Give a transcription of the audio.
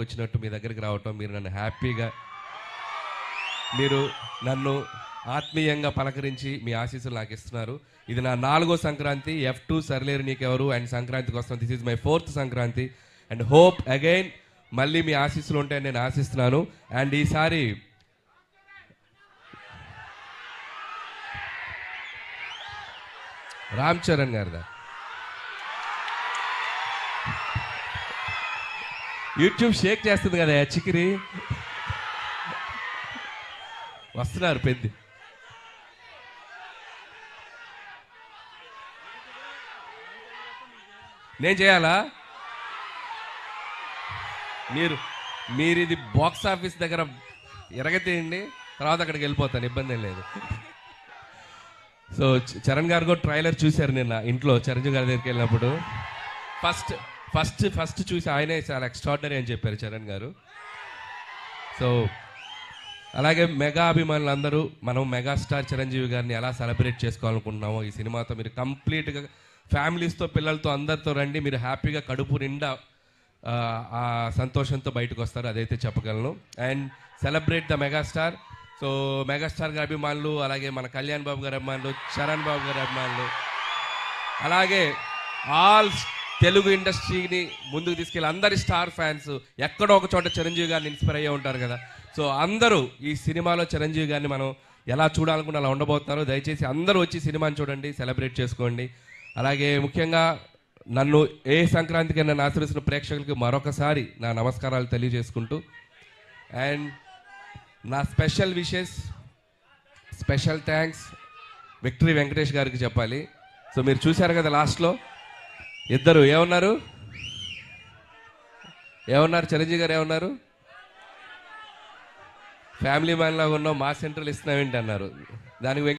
వచ్చినట్టు మీ దగ్గరికి రావటం, మీరు నన్ను హ్యాపీగా మీరు నన్ను ఆత్మీయంగా పలకరించి మీ ఆశీస్సులు నాకు ఇస్తున్నారు. ఇది నా 4వ Sankranti. F2 Sarileru Neekevvaru and సంక్రాంతికి వస్తాను. This is my 4th Sankranti and hope again మళ్ళీ మీ ఆశీస్సులు ఉంటాయని నేను ఆశిస్తున్నాను. అండ్ ఈసారి రామ్ చరణ్ గారిదా యూట్యూబ్ షేక్ చేస్తుంది కదా చికిరి, వస్తున్నారు పెద్ద. నేను చేయాలా? మీరు ఇది బాక్స్ ఆఫీస్ దగ్గర ఎరగతీయండి, తర్వాత అక్కడికి వెళ్ళిపోతాను, ఇబ్బంది ఏం లేదు. సో చరణ్ గారు కూడా ట్రైలర్ చూశారు నిన్న ఇంట్లో చిరంజీవి గారి దగ్గరికి వెళ్ళినప్పుడు. ఫస్ట్ చూసి ఆయనే చాలా ఎక్స్ట్రాడినరీ అని చెప్పారు చరణ్ గారు. సో అలాగే మెగా అభిమానులు అందరూ మనం మెగాస్టార్ చిరంజీవి గారిని ఎలా సెలబ్రేట్ చేసుకోవాలనుకుంటున్నామో ఈ సినిమాతో మీరు కంప్లీట్గా ఫ్యామిలీస్తో పిల్లలతో అందరితో రండి. మీరు హ్యాపీగా కడుపు నిండా ఆ సంతోషంతో బయటకు వస్తారు, అదైతే చెప్పగలను. And celebrate the megastar. So megastar గారి అభిమానులు, అలాగే మన కళ్యాణ్ బాబు గారి అభిమానులు, చరణ్ బాబు గారి అభిమానులు, అలాగే ఆల్ తెలుగు ఇండస్ట్రీని ముందుకు తీసుకెళ్ళి అందరి స్టార్ ఫ్యాన్స్ ఎక్కడో ఒక చోట చిరంజీవి గారిని ఇన్స్పైర్ అయ్యే ఉంటారు కదా. సో అందరూ ఈ సినిమాలో చిరంజీవి గారిని మనం ఎలా చూడాలనుకుంటే అలా ఉండబోతున్నారు. దయచేసి అందరూ వచ్చి సినిమాని చూడండి, సెలబ్రేట్ చేసుకోండి. అలాగే ముఖ్యంగా నన్ను ఏ సంక్రాంతికి నన్ను ఆశీర్వదిస్తున్న ప్రేక్షకులకి మరొకసారి నా నమస్కారాలు తెలియజేసుకుంటూ, అండ్ నా special wishes, special thanks victory Venkatesh గారికి చెప్పాలి. సో మీరు చూశారు కదా లాస్ట్లో ఇద్దరు ఏమన్నారు చిరంజీవి గారు ఏమన్నారు, ఫ్యామిలీ మ్యాన్ లాగా ఉన్నావు, మా సెంట్రల్ ఇస్తున్నావేంటి అన్నారు. దానికి